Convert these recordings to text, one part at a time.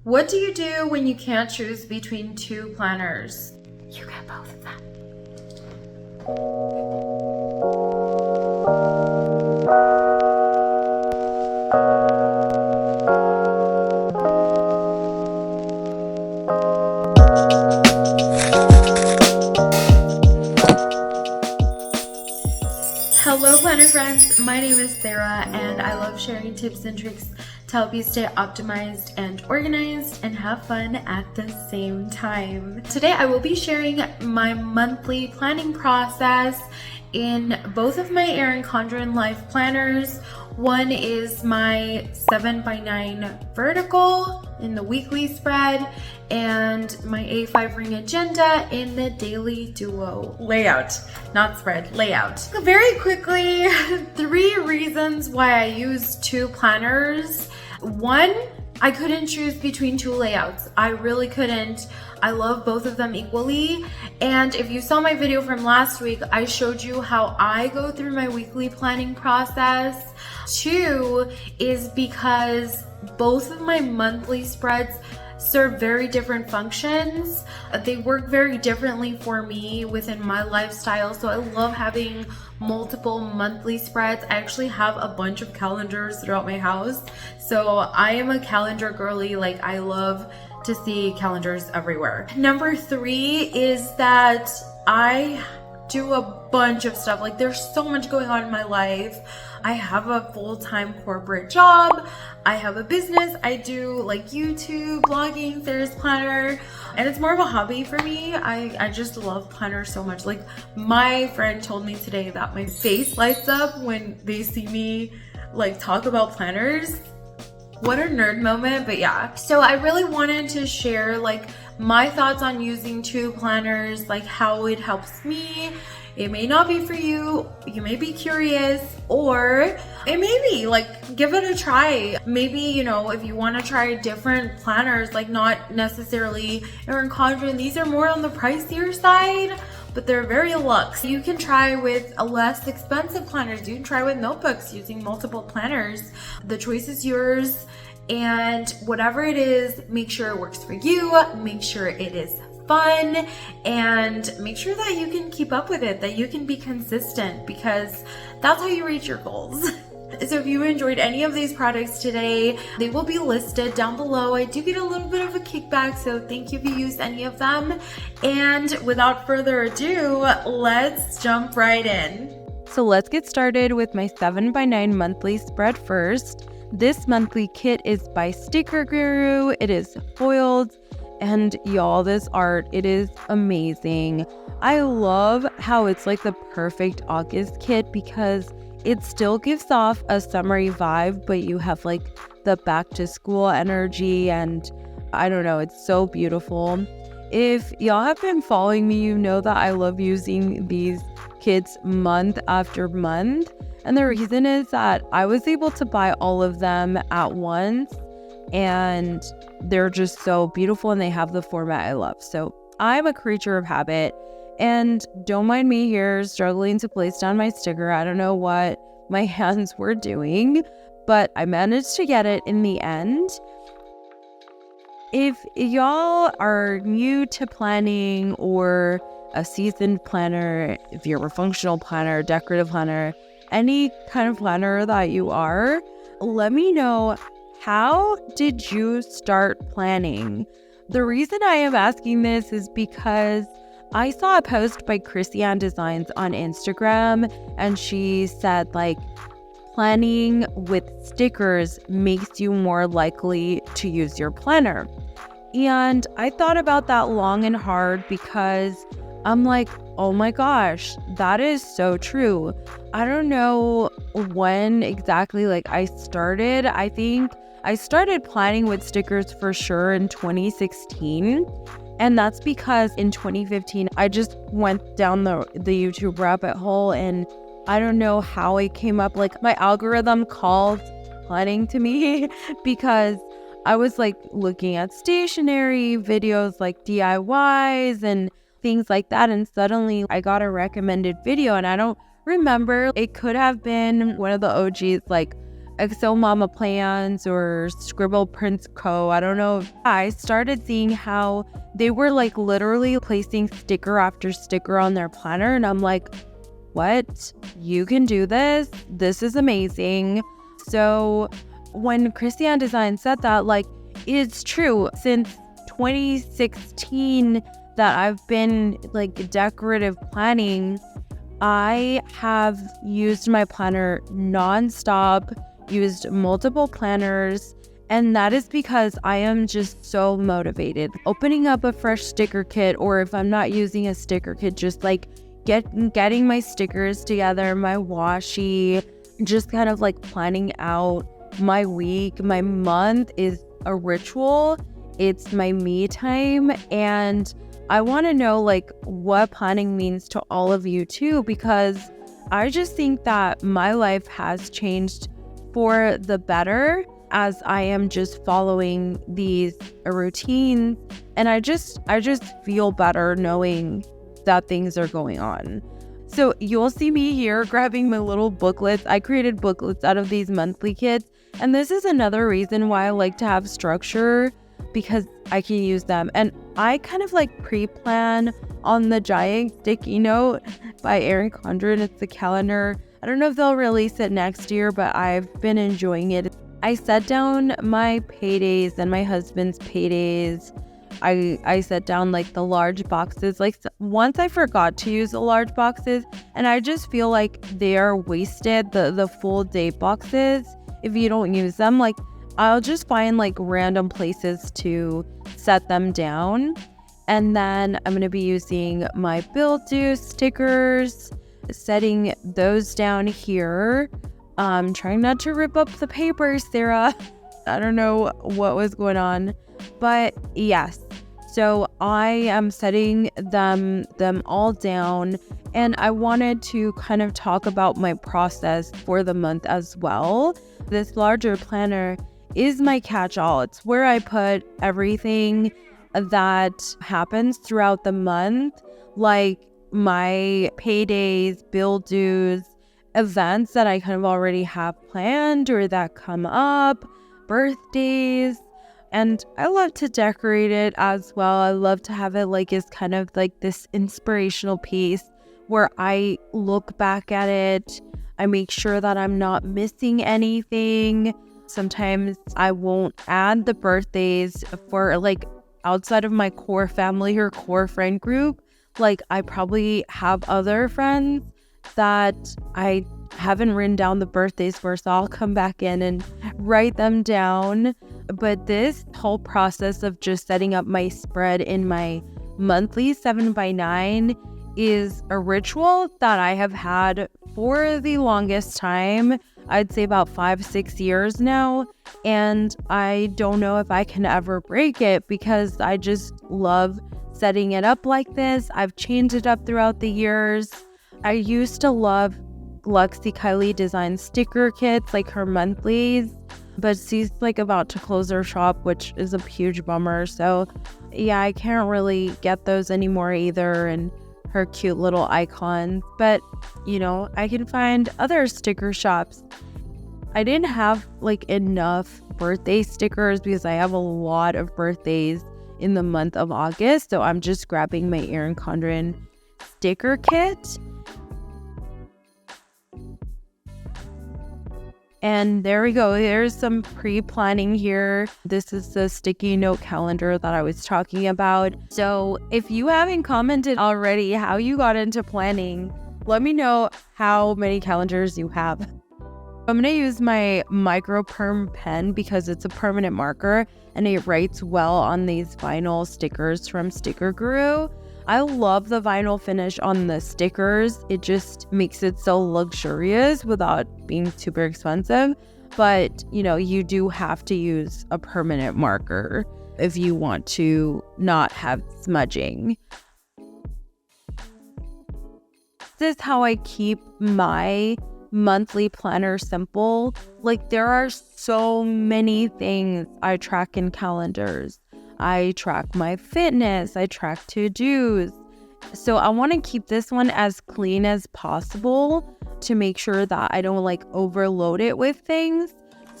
What do you do when you can't choose between two planners? You get both of them. Hello planner friends, my name is Sarah and I love sharing tips and tricks to help you stay optimized and organized and have fun at the same time. Today I will be sharing my monthly planning process in both of my Erin Condren Life planners. One is my 7x9 vertical in the weekly spread and my A5 ring agenda in the daily duo layout, not spread, layout. Very quickly, 3 reasons why I use 2 planners. 1, I couldn't choose between 2 layouts. I really couldn't. I love both of them equally. And if you saw my video from last week, I showed you how I go through my weekly planning process. 2 is because both of my monthly spreads serve very different functions. They work very differently for me within my lifestyle. So I love having multiple monthly spreads. I actually have a bunch of calendars throughout my house. So I am a calendar girly. Like, I love to see calendars everywhere. Number 3 is that I do a bunch of stuff. Like, there's so much going on in my life. I have a full-time corporate job. I have a business. I do like YouTube, blogging, Sarah's Planner, and it's more of a hobby for me. I just love planners so much. Like, my friend told me today that my face lights up when they see me like talk about planners. What a nerd moment, but yeah. So I really wanted to share like my thoughts on using 2 planners, like how it helps me. It may not be for you. You may be curious, or it may be like, give it a try. Maybe, you know, if you want to try different planners, like not necessarily Erin Condren, these are more on the pricier side, but they're very luxe. You can try with a less expensive planners. You can try with notebooks using multiple planners. The choice is yours, and whatever it is, make sure it works for you. Make sure it is fun, and make sure that you can keep up with it, that you can be consistent, because that's how you reach your goals. So if you enjoyed any of these products today, they will be listed down below. I do get a little bit of a kickback, so thank you if you used any of them. And without further ado, let's jump right in. So let's get started with my 7x9 monthly spread first. This monthly kit is by Sticker Guru. It is foiled, and y'all, this art, it is amazing. I love how it's like the perfect August kit because it still gives off a summery vibe, but you have like the back to school energy, and I don't know, it's so beautiful. If y'all have been following me, you know that I love using these kits month after month. And the reason is that I was able to buy all of them at once, and they're just so beautiful, and they have the format I love. So I'm a creature of habit, and don't mind me here struggling to place down my sticker. I don't know what my hands were doing, but I managed to get it in the end. If y'all are new to planning or a seasoned planner, if you're a functional planner, decorative planner, any kind of planner that you are, let me know, how did you start planning? The reason I am asking this is because I saw a post by Chrissy Ann Designs on Instagram, and she said like planning with stickers makes you more likely to use your planner. And I thought about that long and hard because I'm like, oh my gosh, that is so true. I don't know when exactly like I started. I think I started planning with stickers for sure in 2016. And that's because in 2015, I just went down the YouTube rabbit hole, and I don't know how it came up. Like, my algorithm called planning to me because I was like looking at stationery videos, like DIYs and things like that. And suddenly I got a recommended video, and I don't remember, it could have been one of the OGs, like Excel Mama Plans or Scribble Prints Co. I don't know. I started seeing how they were like literally placing sticker after sticker on their planner. And I'm like, what? You can do this? This is amazing. So when Christian Design said that, like, it's true. Since 2016 that I've been like decorative planning, I have used my planner nonstop, used multiple planners, and that is because I am just so motivated. Opening up a fresh sticker kit, or if I'm not using a sticker kit, just like getting my stickers together, my washi, just kind of like planning out my week, my month is a ritual. It's my me time, and I want to know like what planning means to all of you too, because I just think that my life has changed for the better as I am just following these routines, and I just feel better knowing that things are going on. So you'll see me here grabbing my little booklets. I created booklets out of these monthly kits, and this is another reason why I like to have structure, because I can use them. And I kind of like pre-plan on the giant sticky note by Erin Condren. It's a calendar. I don't know if they'll release it next year, but I've been enjoying it. I set down my paydays and my husband's paydays. I set down like the large boxes. Like once I forgot to use the large boxes, and I just feel like they are wasted, the full date boxes, if you don't use them. Like I'll just find like random places to set them down. And then I'm going to be using my bill due stickers, setting those down here. Trying not to rip up the paper, Sarah. I don't know what was going on, but yes. So I am setting them all down, and I wanted to kind of talk about my process for the month as well. This larger planner is my catch-all. It's where I put everything that happens throughout the month, like my paydays, bill dues, events that I kind of already have planned or that come up, birthdays. And I love to decorate it as well. I love to have it like as kind of like this inspirational piece where I look back at it. I make sure that I'm not missing anything. Sometimes I won't add the birthdays for like outside of my core family or core friend group. Like I probably have other friends that I haven't written down the birthdays for, so I'll come back in and write them down. But this whole process of just setting up my spread in my monthly 7x9 is a ritual that I have had for the longest time. I'd say about 5-6 years now, and I don't know if I can ever break it because I just love setting it up like this. I've changed it up throughout the years. I used to love Luxie Kylie design sticker kits, like her monthlies, but she's like about to close her shop, which is a huge bummer. So yeah, I can't really get those anymore either, and her cute little icons. But you know, I can find other sticker shops. I didn't have like enough birthday stickers because I have a lot of birthdays in the month of August, so I'm just grabbing my Erin Condren sticker kit. And there we go. There's some pre-planning here. This is the sticky note calendar that I was talking about. So if you haven't commented already how you got into planning, let me know how many calendars you have. I'm going to use my micro perm pen because it's a permanent marker and it writes well on these vinyl stickers from Sticker Guru. I love the vinyl finish on the stickers. It just makes it so luxurious without being super expensive. But, you know, you do have to use a permanent marker if you want to not have smudging. This is how I keep my monthly planner simple. Like, there are so many things I track in calendars. I track my fitness, I track to-dos. So I want to keep this one as clean as possible to make sure that I don't like overload it with things.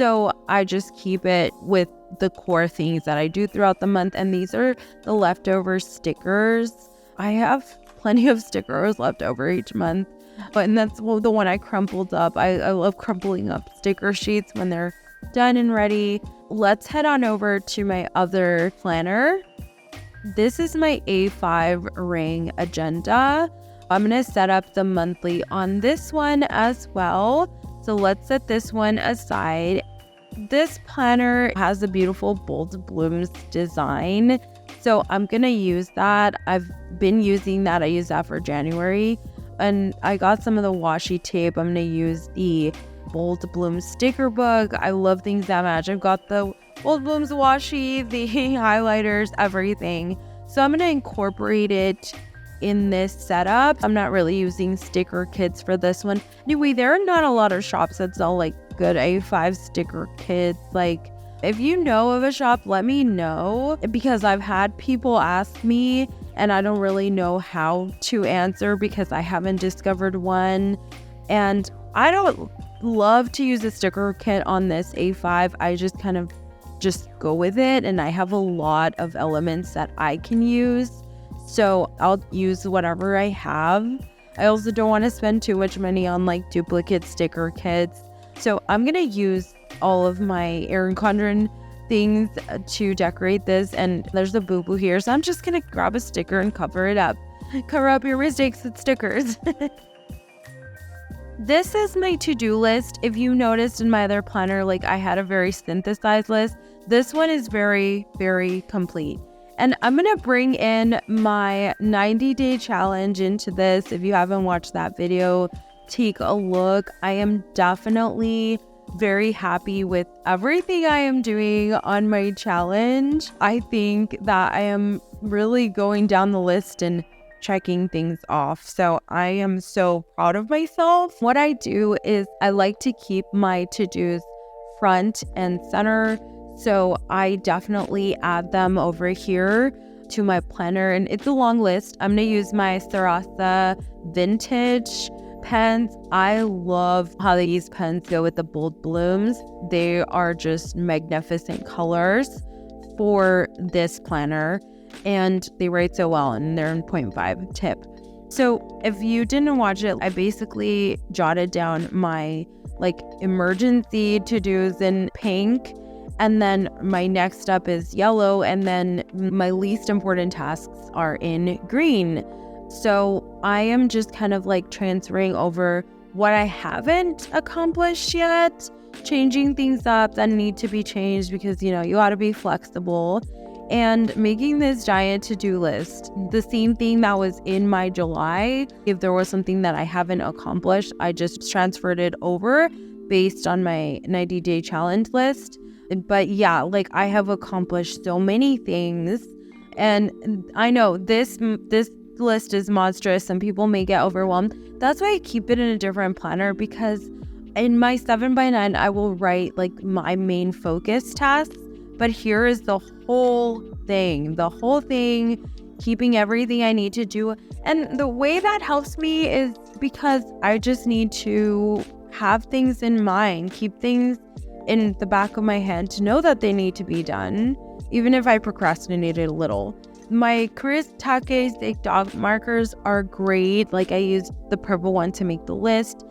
So I just keep it with the core things that I do throughout the month. And these are the leftover stickers. I have plenty of stickers left over each month. And that's the one I crumpled up. I love crumpling up sticker sheets when they're done and ready. Let's head on over to my other planner. This is my A5 ring agenda. I'm going to set up the monthly on this one as well. So let's set this one aside. This planner has a beautiful Bold Blooms design. So I'm going to use that. I've been using that. I use that for January. And I got some of the washi tape. I'm going to use the Bold Blooms sticker book. I love things that match. I've got the Bold Blooms washi, the highlighters, everything. So I'm going to incorporate it in this setup. I'm not really using sticker kits for this one. Anyway, there are not a lot of shops that sell like good A5 sticker kits. Like, if you know of a shop, let me know, because I've had people ask me and I don't really know how to answer because I haven't discovered one. And I don't love to use a sticker kit on this A5. I just kind of just go with it, and I have a lot of elements that I can use. So I'll use whatever I have. I also don't want to spend too much money on like duplicate sticker kits. So I'm going to use all of my Erin Condren things to decorate this. And there's a boo-boo here. So I'm just going to grab a sticker and cover it up. Cover up your mistakes with stickers. This is my to-do list. If you noticed in my other planner, like I had a very synthesized list. This one is very, very complete. And I'm going to bring in my 90-day challenge into this. If you haven't watched that video, take a look. I am definitely very happy with everything I am doing on my challenge. I think that I am really going down the list and checking things off. So I am so proud of myself. What I do is I like to keep my to-dos front and center. So I definitely add them over here to my planner, and it's a long list. I'm going to use my Sarasa vintage pens. I love how these pens go with the Bold Blooms. They are just magnificent colors for this planner, and they write so well, and they're in 0.5 tip. So if you didn't watch it, I basically jotted down my like emergency to-dos in pink. And then my next step is yellow. And then my least important tasks are in green. So I am just kind of like transferring over what I haven't accomplished yet, changing things up that need to be changed because, you know, you ought to be flexible, and making this giant to-do list. The same thing that was in my July. If there was something that I haven't accomplished, I just transferred it over based on my 90-day challenge list. But yeah, like I have accomplished so many things, and I know this list is monstrous. Some people may get overwhelmed. That's why I keep it in a different planner, because in my 7x9, I will write like my main focus tasks, but here is the whole thing, keeping everything I need to do. And the way that helps me is because I just need to have things in mind, keep things in the back of my head to know that they need to be done, even if I procrastinated a little. My Chris Take stick dog markers are great. Like I used the purple one to make the list.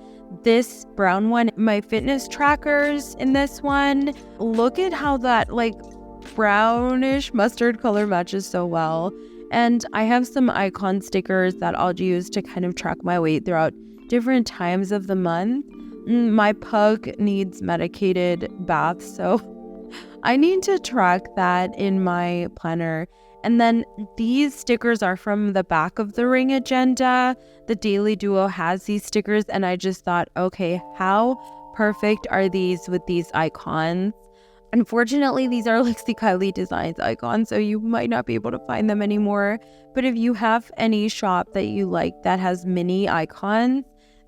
This brown one, my fitness trackers in this one. Look at how that like brownish mustard color matches so well. And I have some icon stickers that I'll use to kind of track my weight throughout different times of the month. My pug needs medicated baths, so I need to track that in my planner. And then these stickers are from the back of the ring agenda. The Daily Duo has these stickers, and I just thought, okay, how perfect are these with these icons? Unfortunately, these are Lexi Kylie Designs icons, so you might not be able to find them anymore. But if you have any shop that you like that has mini icons,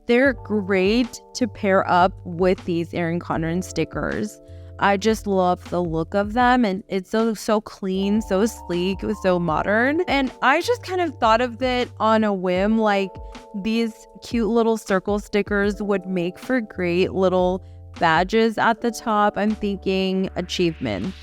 they're great to pair up with these Erin Condren stickers. I just love the look of them, and it's so clean, so sleek, so modern. And I just kind of thought of it on a whim, like these cute little circle stickers would make for great little badges at the top, I'm thinking achievement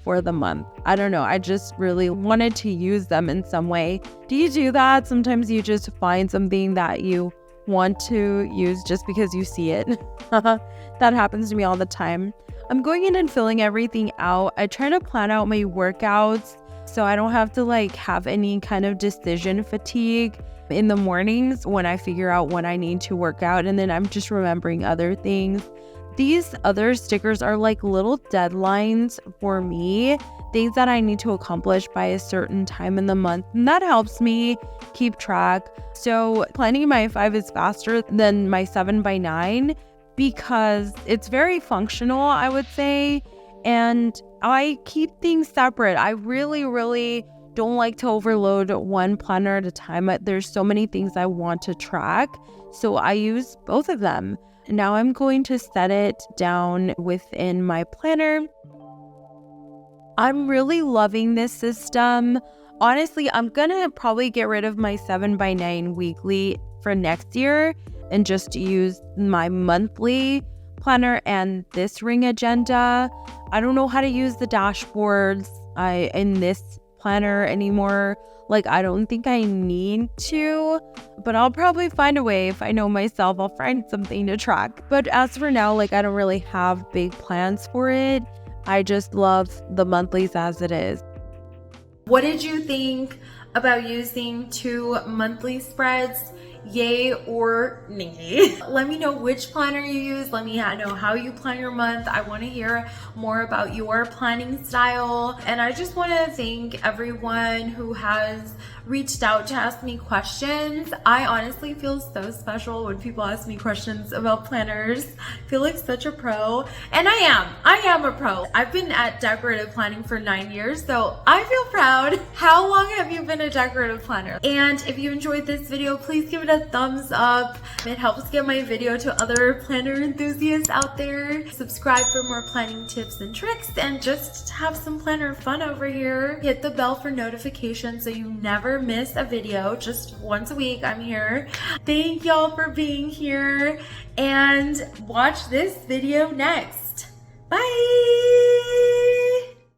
for the month. I don't know. I just really wanted to use them in some way. Do you do that? Sometimes you just find something that you want to use just because you see it. That happens to me all the time. I'm going in and filling everything out. I try to plan out my workouts so I don't have to have any kind of decision fatigue in the mornings when I figure out when I need to work out, and then I'm just remembering other things. These other stickers are like little deadlines for me, things that I need to accomplish by a certain time in the month, and that helps me keep track. So planning my 5 is faster than my 7 by 9 because it's very functional, I would say, and I keep things separate. I really don't like to overload one planner at a time. There's so many things I want to track, so I use both of them. Now I'm going to set it down within my planner. I'm really loving this system. Honestly, I'm gonna probably get rid of my 7 by 9 weekly for next year and just use my monthly planner and this ring agenda. I don't know how to use the dashboards in this planner anymore. I don't think I need to, but I'll probably find a way. If I know myself, I'll find something to track. But as for now, I don't really have big plans for it. I just love the monthlies as it is. What did you think about using 2 monthly spreads? Yay or nay? Let me know which planner you use. Let me know how you plan your month. I want to hear more about your planning style. And I just want to thank everyone who has reached out to ask me questions. I honestly feel so special when people ask me questions about planners. I feel like such a pro. And I am a pro. I've been at decorative planning for 9 years, so I feel proud. How long have you been a decorative planner? And if you enjoyed this video, please give it a thumbs up. It helps get my video to other planner enthusiasts out there. Subscribe for more planning tips and tricks, and just have some planner fun over here. Hit the bell for notifications so you never miss a video. Just once a week I'm here. Thank y'all for being here, and watch this video next. Bye!